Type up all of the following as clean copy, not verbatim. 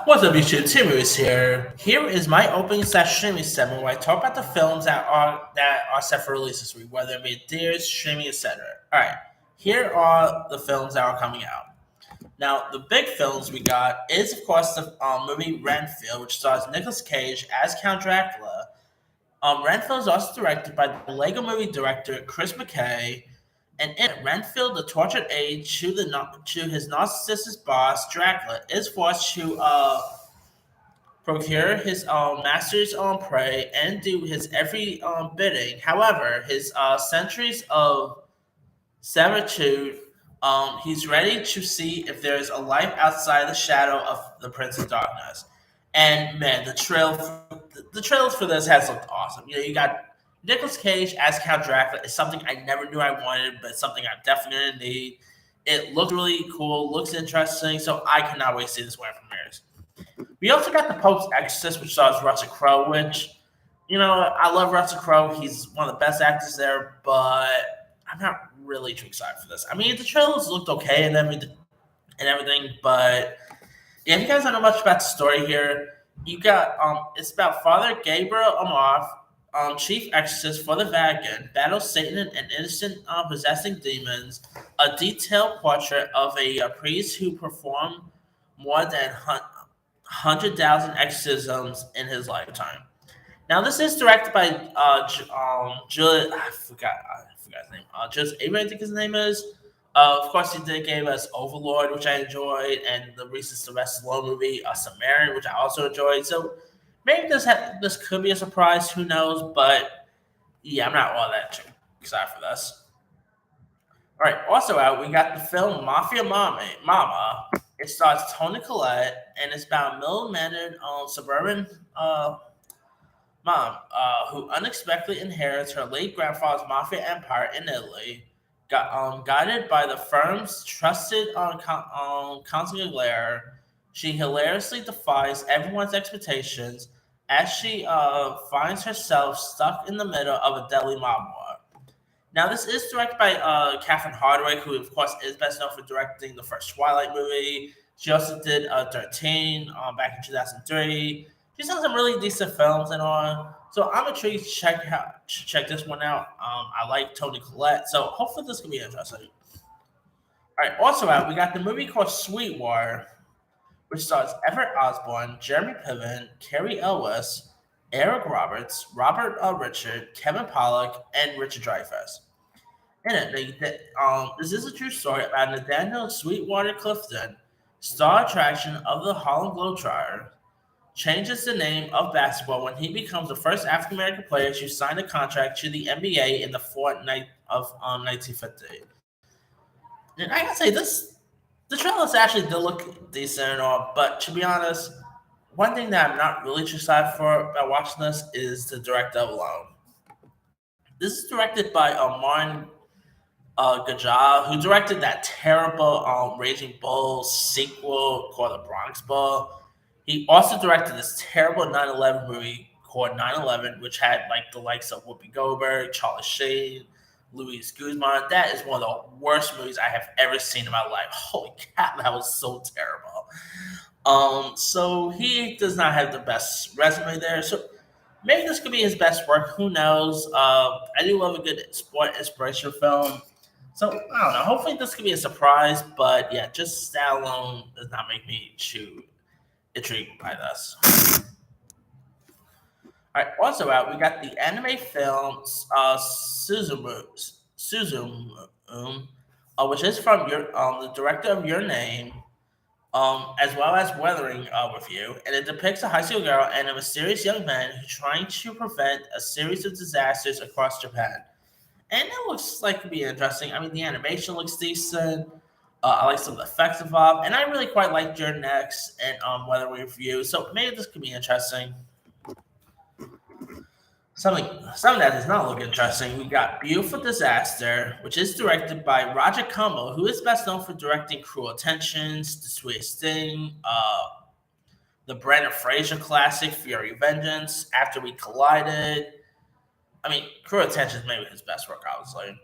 What's up, YouTube? Tim is here. Here is my opening streaming segment where I talk about the films that are set for release this week, whether it be theaters, streaming, etc. All right, here are the films that are coming out. Now, the big films we got is, of course, the movie Renfield, which stars Nicolas Cage as Count Dracula. Renfield is also directed by the Lego Movie director Chris McKay, and in it, Renfield, the tortured aide to his narcissistic boss Dracula, is forced to procure his master's prey and do his every bidding. However, his centuries of servitude, he's ready to see if there is a life outside the shadow of the Prince of Darkness. And man, the trailers for this has looked awesome. You got Nicolas Cage as Count Dracula is something I never knew I wanted, but something I'm definitely gonna need. It looks really cool, looks interesting, so I cannot wait to see this when it premieres. We also got the Pope's Exorcist, which stars Russell Crowe, which, I love Russell Crowe. He's one of the best actors there, but I'm not really too excited for this. I mean, the trailers looked okay and everything, but yeah, if you guys don't know much about the story here, you got it's about Father Gabriel Amorth, chief exorcist for the Vatican, battles Satan and innocent possessing demons. A detailed portrait of a priest who performed more than 100,000 exorcisms in his lifetime. Now, this is directed by Julius. I forgot his name. Just Abraham, I think his name is. Of course, he did give us Overlord, which I enjoyed, and the recent Sylvester Stallone movie, Samaritan, which I also enjoyed. So maybe this could be a surprise. Who knows? But yeah, I'm not all that too excited for this. All right. Also out, we got the film Mama. It stars Toni Collette, and it's about a middle-mannered suburban mom who unexpectedly inherits her late grandfather's mafia empire in Italy. Guided by the firm's trusted consigliere, she hilariously defies everyone's expectations as she finds herself stuck in the middle of a deadly mob war. Now, this is directed by Catherine Hardwicke, who, of course, is best known for directing the first Twilight movie. She also did 13 back in 2003. She's done some really decent films and all. So I'm intrigued to check this one out. I like Toni Collette, so hopefully this can be interesting. All right, also out, we got the movie called Sweetwater, which stars Everett Osborne, Jeremy Piven, Carrie Elwes, Eric Roberts, Robert Richard, Kevin Pollak, and Richard Dreyfuss. In it, this is a true story about Nathaniel Sweetwater Clifton, star attraction of the Harlem Globetrotter, changes the name of basketball when he becomes the first African American player to sign a contract to the NBA in the fortnight of 1950. And I gotta say, the trailers actually did look decent and all, but to be honest, one thing that I'm not really too excited for about watching this is the director alone. This is directed by Martin Gajal, who directed that terrible Raging Bull sequel called The Bronx Bull. He also directed this terrible 9/11 movie called 9/11, which had like the likes of Whoopi Goldberg, Charlie Sheen, Luis Guzman. That is one of the worst movies I have ever seen in my life. Holy cow, that was so terrible. So he does not have the best resume there. So maybe this could be his best work. Who knows? I do love a good sport inspirational film. So I don't know. Hopefully this could be a surprise. But yeah, just that alone does not make me too intrigued by this. All right. Also out, we got the anime film Suzumu, which is from the director of Your Name, as well as Weathering with You, and it depicts a high school girl and a mysterious young man who trying to prevent a series of disasters across Japan. And it looks like it could be interesting. I mean, the animation looks decent. I like some of the effects involved, and I really quite like Your Next and Weathering with You. So maybe this could be interesting. Something that does not look interesting. We got Beautiful Disaster, which is directed by Roger Como, who is best known for directing Cruel Intentions, The Sweetest Thing, the Brendan Fraser classic Fury Vengeance, After We Collided. I mean, Cruel Intentions maybe his best work, obviously.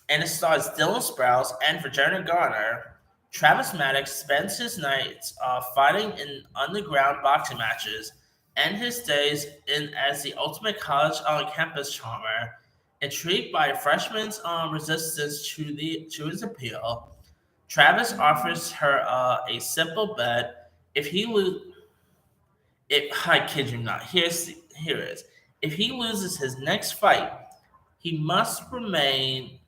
And it stars Dylan Sprouse and Virginia Garner. Travis Maddox spends his nights fighting in underground boxing matches and his days in as the ultimate college on campus charmer. Intrigued by a freshman's resistance to his appeal, Travis offers her a simple bet. If he lo- if I kid you not, here it is. If he loses his next fight, he must remain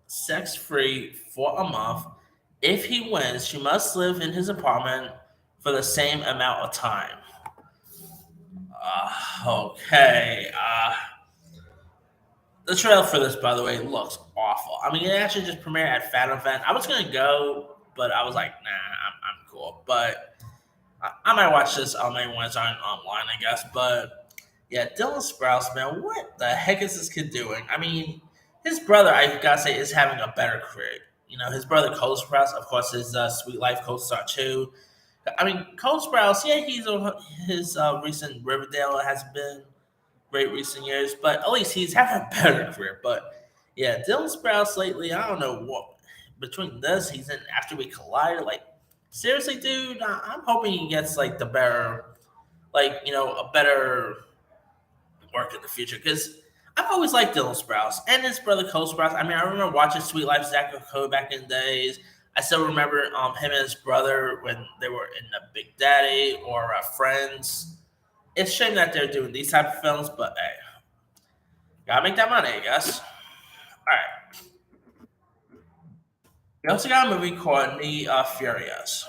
sex free for a month. If he wins, she must live in his apartment for the same amount of time. Okay. The trailer for this, by the way, looks awful. I mean, it actually just premiered at Fan Event. I was gonna go, but I was like, nah, I'm cool. But I might watch this maybe when it's online, I guess. But yeah, Dylan Sprouse, man, what the heck is this kid doing? I mean, his brother, I gotta say, is having a better career. You know, his brother Cole Sprouse, of course, is Sweet Life co-star too. I mean, Cole Sprouse, yeah, he's on his recent Riverdale has been great recent years, but at least he's having a better career. But yeah, Dylan Sprouse lately, I don't know what between this, he's in After We Collided. Like, seriously, dude, I'm hoping he gets like the better, like a better work in the future because I've always liked Dylan Sprouse and his brother Cole Sprouse. I mean, I remember watching Sweet Life Zach and Code back in the days. I still remember him and his brother when they were in the Big Daddy or Friends. It's a shame that they're doing these type of films, but hey, gotta make that money, I guess. All right. We also got a movie called Me Furious.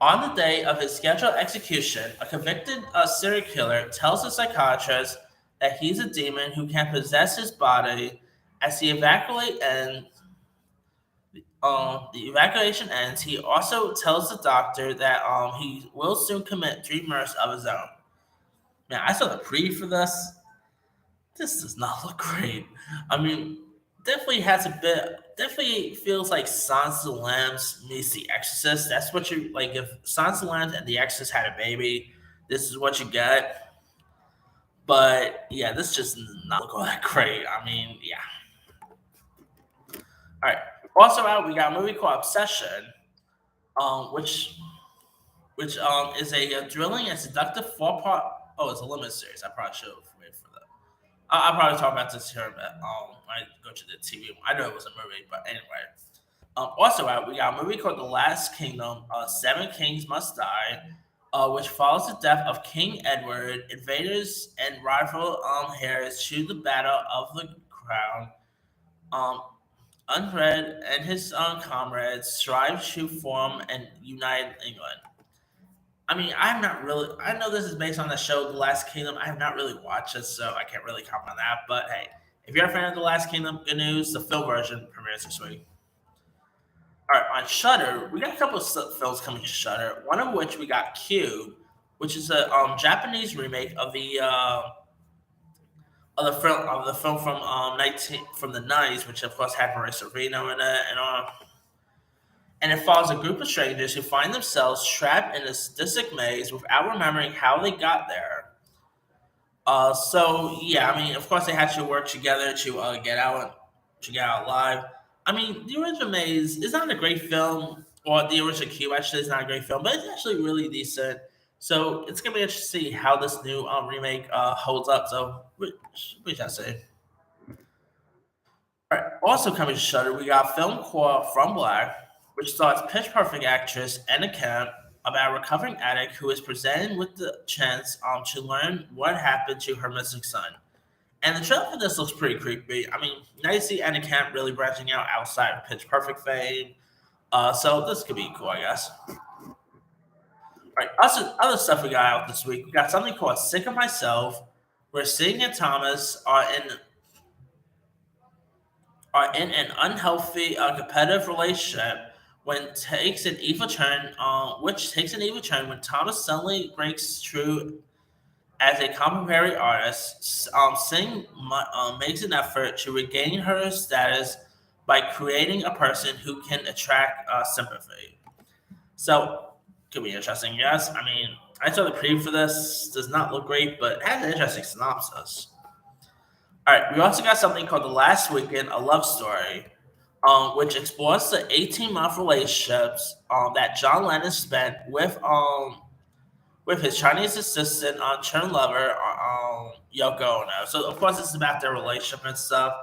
On the day of his scheduled execution, a convicted serial killer tells a psychiatrist that he's a demon who can possess his body. As the evacuation ends, he also tells the doctor that he will soon commit 3 murders of his own. Man, I saw the preview for this. This does not look great. I mean, definitely has a bit. Definitely feels like Silence of the Lambs meets The Exorcist. That's what you like. If Silence of the Lambs and The Exorcist had a baby, this is what you get. But yeah, this just does not look all that great. I mean, yeah. All right. Also out, we got a movie called Obsession, which is a thrilling and seductive four-part. Oh, it's a limited series. I probably should have waited for that. I'll probably talk about this here, but I go to the TV. I know it was a movie, but anyway. Also out, we got a movie called The Last Kingdom. Seven Kings Must Die, which follows the death of King Edward. Invaders and rival heirs choose the battle of the crown. Um, Unred and his comrades strive to form and unite England. I mean, I'm not really. I know this is based on the show The Last Kingdom. I have not really watched it, so I can't really comment on that. But hey, if you're a fan of The Last Kingdom, good news. The film version premieres this week. All right, on Shutter, we got a couple of films coming to Shutter. One of which we got Cube, which is a Japanese remake of the film from 19 from the 90s, which of course had Marissa Reno in it, and it follows a group of strangers who find themselves trapped in a sadistic maze without remembering how they got there. So yeah, I mean, of course, they had to work together to get out alive. I mean, the original Maze is not a great film, or the original Cube actually is not a great film, but it's actually really decent. So it's gonna be interesting to see how this new remake holds up. So, which I say. All right. Also coming to Shutter, we got a film called From Black, which stars Pitch Perfect actress Anna Camp about a recovering addict who is presented with the chance to learn what happened to her missing son. And the trailer for this looks pretty creepy. I mean, nice to see Anna Camp really branching out outside of Pitch Perfect fame. So this could be cool, I guess. All right, also, other stuff we got out this week. We got something called Sick of Myself, where Sting and Thomas are in an unhealthy competitive relationship which takes an evil turn when Thomas suddenly breaks through as a contemporary artist. Singh makes an effort to regain her status by creating a person who can attract sympathy. So, could be interesting, yes. I mean, I saw the preview for this. Does not look great, but it has an interesting synopsis. All right, we also got something called The Last Weekend, a love story. which explores the 18-month relationships that John Lennon spent with his Chinese assistant, turned lover, Yoko Ono. So of course, it's about their relationship and stuff.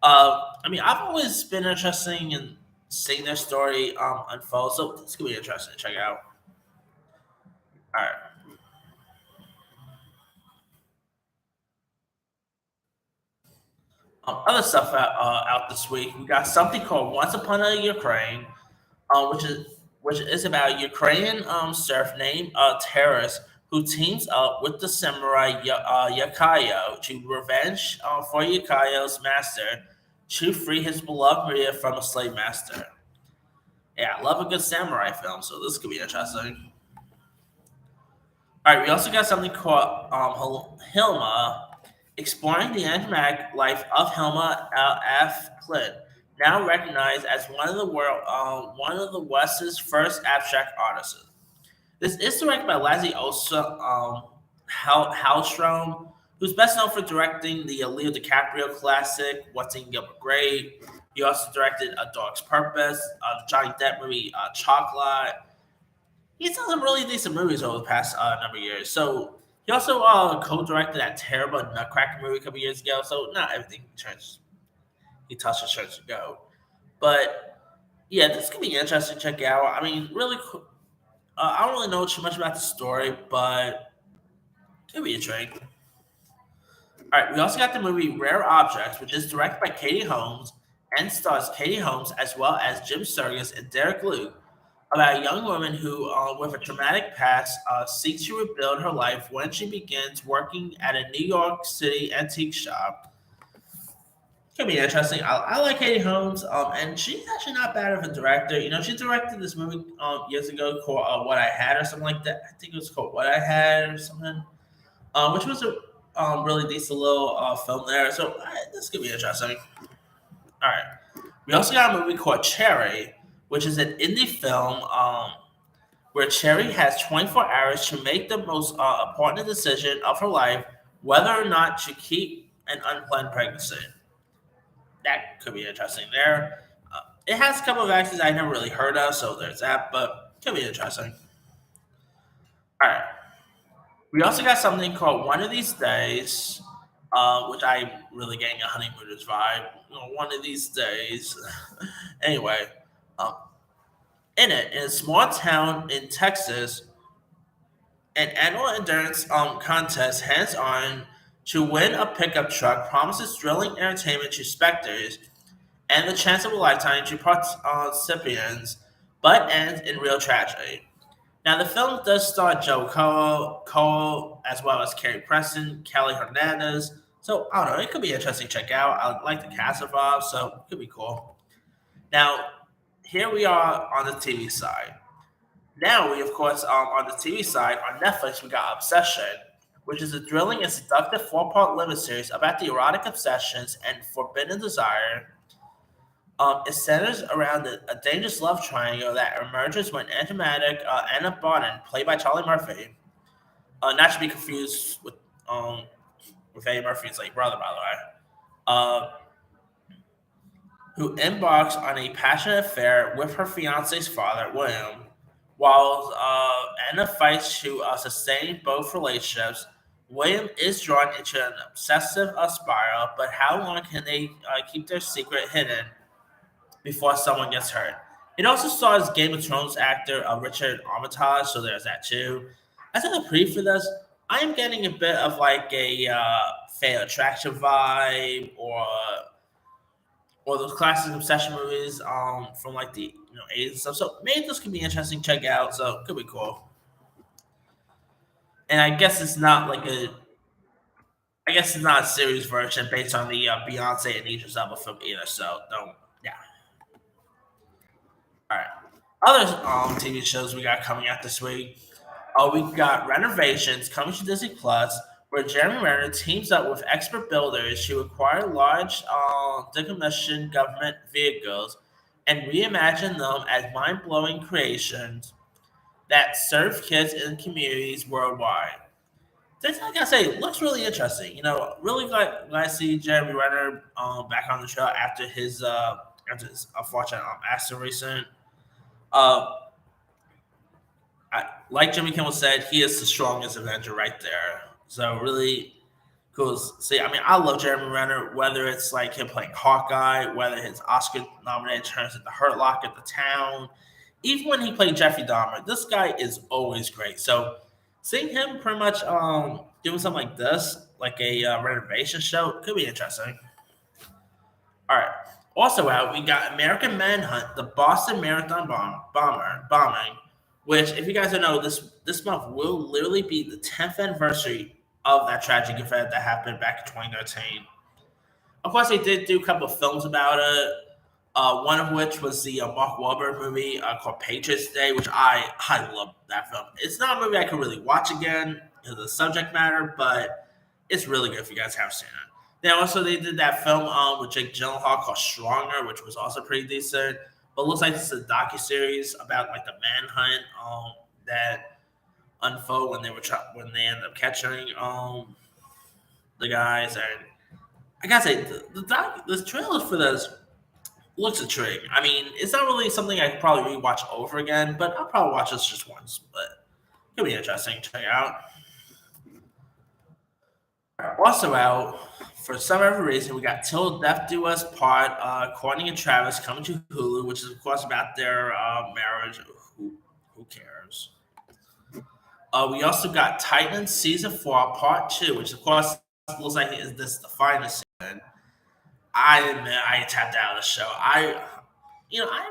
I mean, I've always been interested in seeing their story unfold. So this could be interesting to check out. All right. Other stuff out this week. We got something called Once Upon a Ukraine, which is about a Ukrainian surf named Taras who teams up with the samurai Yakayo to revenge for Yakayo's master to free his beloved Maria from a slave master. Yeah, I love a good samurai film, so this could be interesting. All right, we also got something called Hilma, exploring the enigmatic life of Hilma F. Clint, now recognized as one of the West's first abstract artists. This is directed by Lasse Osa Hallstrom, who's best known for directing the Leo DiCaprio classic "What's in Gilbert Grape." He also directed A Dog's Purpose, the Johnny Depp movie Chocolate. He's done some really decent movies over the past number of years. So he also co-directed that terrible Nutcracker movie a couple years ago. So not everything he touches turns to go. But yeah, this could be interesting to check out. I mean, really, I don't really know too much about the story, but it could be intriguing. All right, we also got the movie Rare Objects, which is directed by Katie Holmes and stars Katie Holmes as well as Jim Sturgis and Derek Luke, about a young woman who, with a traumatic past, seeks to rebuild her life when she begins working at a New York City antique shop. Could be interesting. I like Katie Holmes, and she's actually not bad of a director. You know, she directed this movie years ago called What I Had or something like that. I think it was called What I Had or something, which was a really decent little film there. So this could be interesting. All right. We also got a movie called Cherry, which is an indie film where Cherry has 24 hours to make the most important decision of her life, whether or not to keep an unplanned pregnancy. That could be interesting there. It has a couple of actors I never really heard of, so there's that, but could be interesting. All right. We also got something called One of These Days, which I'm really getting a honeymooners vibe. You know, one of these days. Anyway, um, in a small town in Texas, an annual endurance contest hands on to win a pickup truck promises thrilling entertainment to spectators and the chance of a lifetime to participants, but ends in real tragedy. Now, the film does star Cole as well as Carrie Preston, Kelly Hernandez. So, I don't know, it could be interesting to check out. I like the cast involved, so it could be cool. Now, here we are on the TV side. Now, we, of course, on the TV side, on Netflix, we got Obsession, which is a thrilling and seductive four-part limited series about the erotic obsessions and forbidden desire. It centers around a dangerous love triangle that emerges when enigmatic Anna Barton, played by Charlie Murphy, not to be confused with Eddie Murphy's like brother, by the way, uh, who embarks on a passionate affair with her fiance's father, William. While Anna fights to sustain both relationships, William is drawn into an obsessive spiral. But how long can they keep their secret hidden before someone gets hurt? It also stars Game of Thrones actor Richard Armitage, so there's that too. As in the pre for this, I am getting a bit of like a Fatal Attraction vibe, or those classic obsession movies from like the 80s and stuff. So maybe this could be interesting to check out. So it could be cool. And I guess it's not a series version based on the Beyonce and Idris Elba film either. So don't, yeah. All right. Other TV shows we got coming out this week. We've got Renovations coming to Disney Plus, where Jeremy Renner teams up with expert builders to acquire large decommissioned government vehicles and reimagine them as mind blowing creations that serve kids in communities worldwide. This, like I say, looks really interesting. You know, really glad I see Jeremy Renner back on the show after his after his unfortunate accident recent. Uh, like Jimmy Kimmel said, he is the strongest Avenger right there. So really cool. See, I mean, I love Jeremy Renner, whether it's like him playing Hawkeye, whether his Oscar nominated turns into Hurt Locker, The Town, even when he played Jeffrey Dahmer, this guy is always great. So seeing him pretty much doing something like this, like a renovation show, could be interesting. All right. Also out, we got American Manhunt, the Boston Marathon bombing, which, if you guys don't know, this month will literally be the 10th anniversary of that tragic event that happened back in 2013. Of course, they did do a couple of films about it. One of which was the Mark Wahlberg movie called Patriots Day, which I love that film. It's not a movie I could really watch again because of the subject matter, but it's really good if you guys have seen it. Then also they did that film with Jake Gyllenhaal called Stronger, which was also pretty decent. But it looks like it's a docu series about like the manhunt that unfold when when they end up catching the guys. And I gotta say the trailers for this looks intriguing. I mean, it's not really something I could probably rewatch over again, but I'll probably watch this just once. But it'll be interesting to check out. Also out, for some other reason, we got Till Death Do Us Part, Courtney and Travis coming to Hulu, which is, of course, about their marriage. Who cares? We also got Titan Season 4, Part 2, which, of course, looks like this is the final season. I tapped out of the show. I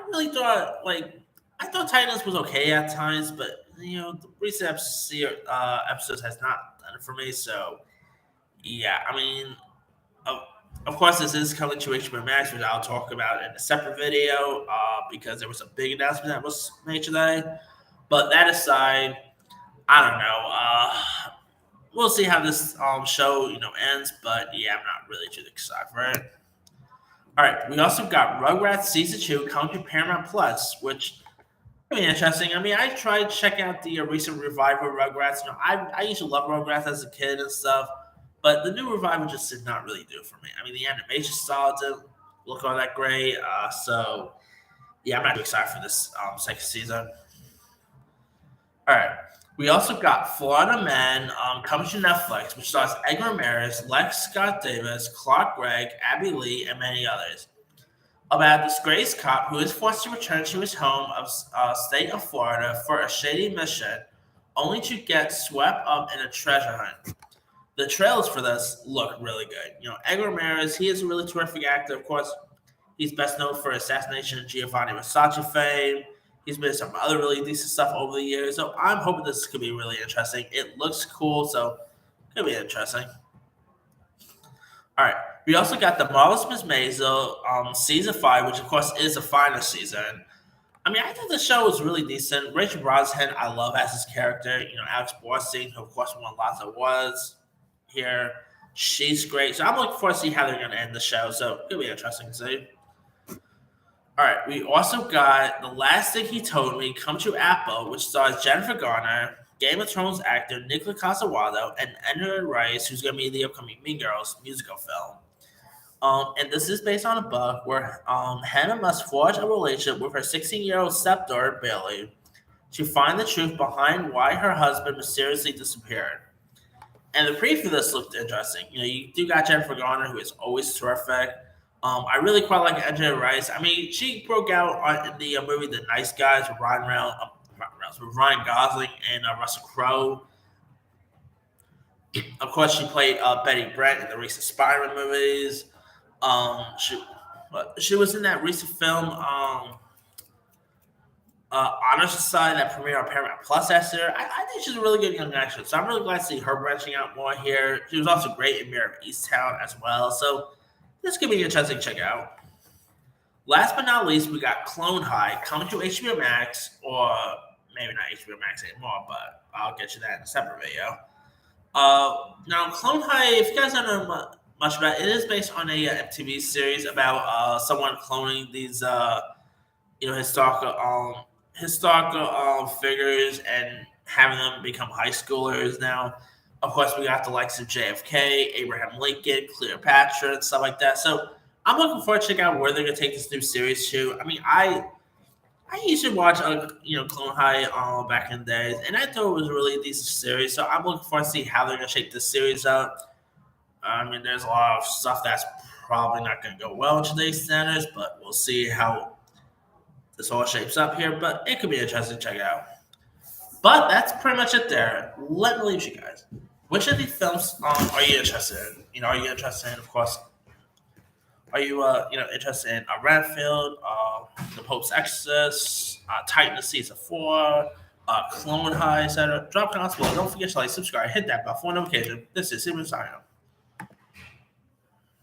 really thought, I thought Titans was okay at times, but, the recent episodes has not done it for me, so yeah, I mean, of course, this is coming to HBO Max, which I'll talk about in a separate video because there was a big announcement that was made today. But that aside, I don't know. We'll see how this show ends. But yeah, I'm not really too excited for it. All right, we also got Rugrats Season 2 coming to Paramount Plus, which could be interesting. I mean, I tried checking out the recent revival of Rugrats. I used to love Rugrats as a kid and stuff. But the new revival just did not really do it for me. I mean, the animation style didn't look all that great. So, yeah, I'm not too excited for this second season. All right. We also got Florida Man coming to Netflix, which stars Edgar Ramirez, Lex Scott Davis, Clark Gregg, Abby Lee, and many others. About a disgraced cop who is forced to return to his home of state of Florida for a shady mission, only to get swept up in a treasure hunt. The trailers for this look really good. Edgar Ramirez, he is a really terrific actor. Of course, he's best known for Assassination of Giovanni Versace fame. He's been in some other really decent stuff over the years. So I'm hoping this could be really interesting. It looks cool, so it could be interesting. All right. We also got The Marvelous Miss Maisel Season 5, which, of course, is the final season. I mean, I think the show was really decent. Rachel Brosnahan, I love as his character. Alex Borstein, who, of course, won lots of awards here. She's great. So I'm looking forward to see how they're going to end the show. So it'll be interesting to see. All right. We also got The Last Thing He Told Me come to Apple, which stars Jennifer Garner, Game of Thrones actor Nicola Coster-Waldau, and Edgar Rice, who's going to be in the upcoming Mean Girls musical film. And this is based on a book where Hannah must forge a relationship with her 16-year-old stepdaughter, Bailey, to find the truth behind why her husband mysteriously disappeared. And the preview for this looked interesting. You do got Jennifer Garner, who is always terrific. I really quite like Edgar Rice. I mean, she broke out in the movie The Nice Guys with Ryan Gosling and Russell Crowe. Of course, she played Betty Brant in the recent Spider-Man movies. She was in that recent film Honor Society that premiered on Paramount Plus last year. I think she's a really good young actress, so I'm really glad to see her branching out more here. She was also great in Mayor of Easttown as well, so this could be interesting to check out. Last but not least, we got Clone High coming to HBO Max, or maybe not HBO Max anymore, but I'll get you that in a separate video. Now, Clone High, if you guys don't know much about it, it is based on a MTV series about someone cloning these, historical figures and having them become high schoolers. Now, of course, we got the likes of JFK, Abraham Lincoln, Cleopatra, and stuff like that. So, I'm looking forward to check out where they're gonna take this new series to. I mean, I used to watch Clone High back in the days, and I thought it was a really decent series. So I'm looking forward to see how they're gonna shape this series up. I mean, there's a lot of stuff that's probably not gonna go well in today's standards, but we'll see how this all shapes up here. But it could be interesting to check out. But that's pretty much it there. Let me leave you guys. Which of these films are you interested in? Are you interested in, of course, are you interested in Renfield, The Pope's Exorcist, Titan of Season 4, Clone High, etc.? Drop comments below. Don't forget to like, subscribe, hit that bell for notification. This is Steven signing off.